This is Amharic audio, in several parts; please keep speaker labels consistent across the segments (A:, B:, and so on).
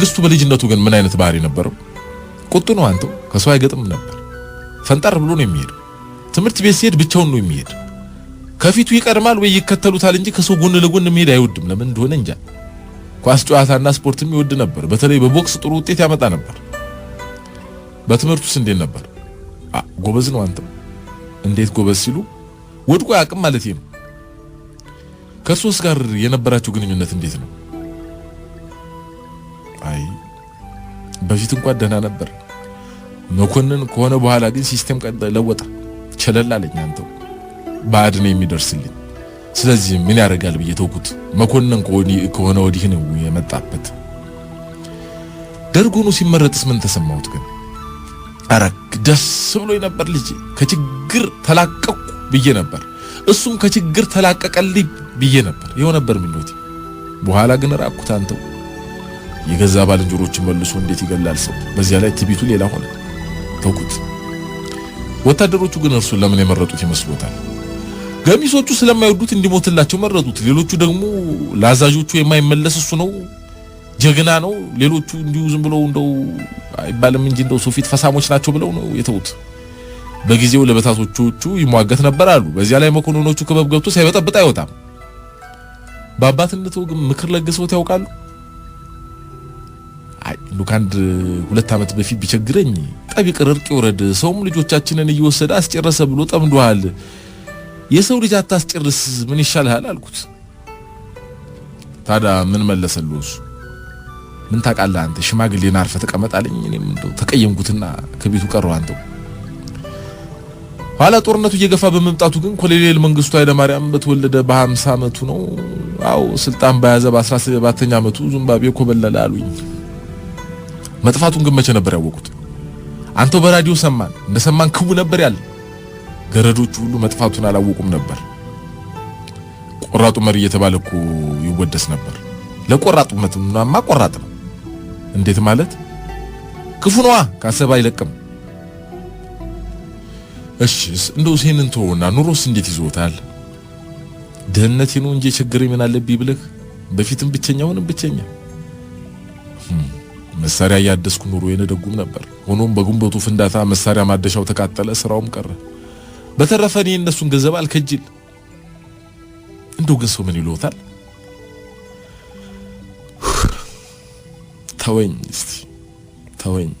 A: መንግስቱ በልጅነቱ ግን ምን አይነት ባህሪ ነበረው? ቁጡ ነው አንተው ከሰው አይገጥም ነበር። ፈንጠር ብሎ ነው የሚሄድ። ትምህርት ቤት ሲሄድ ብቻውን ነው የሚሄድ። ከፊቱ ይቀርማል ወይ ይከተሉታል እንጂ ከሰው ጎን ለጎን መሄድ አይወድም። ለምን እንደሆነ እንጃ። ኳስ ጨዋታና ስፖርትም ይወድ ነበር። በተለይ በቦክስ ጥሩ ውጤት ያመጣ ነበር። በትምህርቱስ እንዴት ነበር? ጎበዝ ነው አንተው። እንዴት ጎበዝ ሲሉ ወድቆ ያቅም ማለት ነው። ከእርሶስ ጋር የነበራችሁ ግንኙነት እንዴት ነው? አይ በፊት እንኳን ደህና ነበር። መኮንን ከሆነ በኋላ ግን ሲስተም ለወጣ። ቸለል አለኝ አንተው። ባድ ነው የሚደርስልኝ። ስለዚህ ምን ያደርጋል ብዬ ተውኩት። መኮንን ከሆነ ወዲህ ነው የመጣበት። ደርጎኑ ሲመረጥስ ምን ተሰማሁት ግን? አረክ ደስ ብሎኝ ነበር። ልጅ ከችግር ተላቀቁ ብዬ ነበር። እሱም ከችግር ተላቀቀልኝ ብዬ ነበር። ይኸው ነበር ምኞቴ። በኋላ ግን ራቁት አንተው። የገዛ ባልንጀሮችን መልሶ እንዴት ይገላል ሰው። በዚያ ላይ ትቢቱ ሌላ ሆነ። ተውኩት። ወታደሮቹ ግን እርሱን ለምን የመረጡት ይመስሎታል? ገሚሶቹ ስለማይወዱት እንዲሞትላቸው መረጡት። ሌሎቹ ደግሞ ለአዛዦቹ የማይመለስ እሱ ነው ጀግና ነው። ሌሎቹ እንዲሁ ዝም ብለው እንደው አይባልም እንጂ እንደው ሶፊት ፈሳሞች ናቸው ብለው ነው የተውት። በጊዜው ለበታቶቹ ይሟገት ነበር አሉ። በዚያ ላይ መኮንኖቹ ክበብ ገብቶ ሳይበጠብጥ አይወጣም። በአባትነቱ ግን ምክር ለግሰውት ያውቃሉ? አይ ሉካንድ 2 ዓመት በፊት ቢቸግረኝ ጠቢቅ እርቅ ይወረድ ሰውም ልጆቻችንን እየወሰደ አስጨረሰ ብሎ ጠምዷል። የሰው ልጅ አታስጨርስ ምን ይሻልሃል አልኩት። ታዲያ ምን መለሰልው እሱ? ምን ታውቃለህ አንተ ሽማግሌና አርፈህ ተቀመጥ አለኝ። እኔም እንደው ተቀየምኩትና ከቤቱ ቀረው አንተው። ኋላ ጦርነቱ እየገፋ በመምጣቱ ግን ኮሎኔል መንግስቱ ኃይለማርያም በተወለደ በ50 ዓመቱ ነው አው ስልጣን በያዘ በ17ኛ ዓመቱ ዚምባብዌ ኮበለለ አሉኝ። መጥፋቱን ግን መቼ ነበር ያወቁት? አንተው በራዲዮ ሰማን እንደሰማን ክቡ ነበር ያለ። ገረዶቹ ሁሉ መጥፋቱን አላወቁም ነበር። ቆራጡ መሪ እየተባለ እኮ ይወደስ ነበር። ለቆራጡነቱማ ቆራጥ ነው። እንዴት ማለት? ክፉ ነዋ ካሰባ አይለቅም። እሺ እንደው ሲሄንን ተወውና ኑሮስ እንዴት ይዞታል? ደህንነቴ ነው እንጂ ችግር ምን አለብኝ ብለህ በፊትም ብቸኛውንም ብቸኛ መሳሪያ ያደስኩ ኑሮ የነደጉም ነበር። ሆኖም በጉንበቱ ፍንዳታ መሳሪያ ማደሻው ተቃጠለ፣ ስራውም ቀረ። በተረፈ እኔ እነሱን ገንዘብ አልከጅል። እንደው ግን ሰው ምን ይሎታል? ተወኝ እስቲ ተወኝ።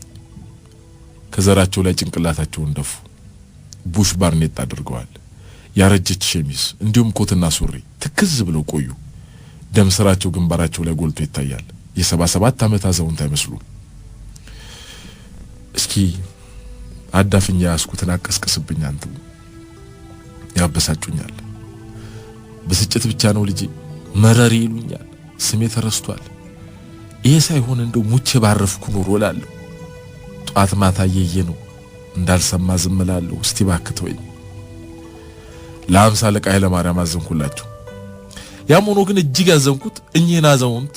A: ከዘራቸው ላይ ጭንቅላታቸውን ደፉ። ቡሽ ባርኔት አድርገዋል። ያረጀች ሸሚዝ እንዲሁም ኮትና ሱሪ ትክዝ ብለው ቆዩ። ደም ስራቸው ግንባራቸው ላይ ጎልቶ ይታያል። የ77 ዓመት አዛውንት አይመስሉም። እስኪ አዳፍኛ ያስኩትን አቀስቅስብኝ አንተው። ያበሳጩኛል። በስጭት ብቻ ነው ልጅ መረሪ ይሉኛል። ስሜ ተረስቷል። ይሄ ሳይሆን እንደው ሙቼ ባረፍኩ ኑሮ እላለሁ። ጧት ማታ የየ ነው እንዳልሰማ ዝም እላለሁ። እስቲ ባክተወኝ። ለ50 አለቃ ኃይለማርያም አዘንኩላቸው። ያም ሆኖ ግን እጅግ ያዘንኩት እኚህን አዛውንት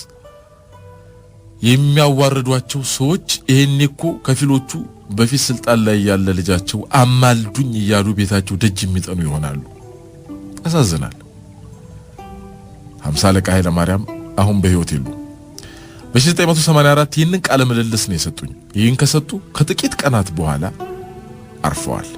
A: የሚያዋርዷቸው ሰዎች ይሄኔ እኮ ከፊሎቹ በፊት ስልጣን ላይ ያለ ልጃቸው አማልዱኝ እያሉ ቤታቸው ደጅ የሚጠኑ ይሆናሉ። ያሳዝናል። 50 አለቃ ኃይለማርያም አሁን በህይወት የሉ። በ1984 ይህንን ቃለ ምልልስ ነው የሰጡኝ። ይህን ከሰጡ ከጥቂት ቀናት በኋላ አርፈዋል።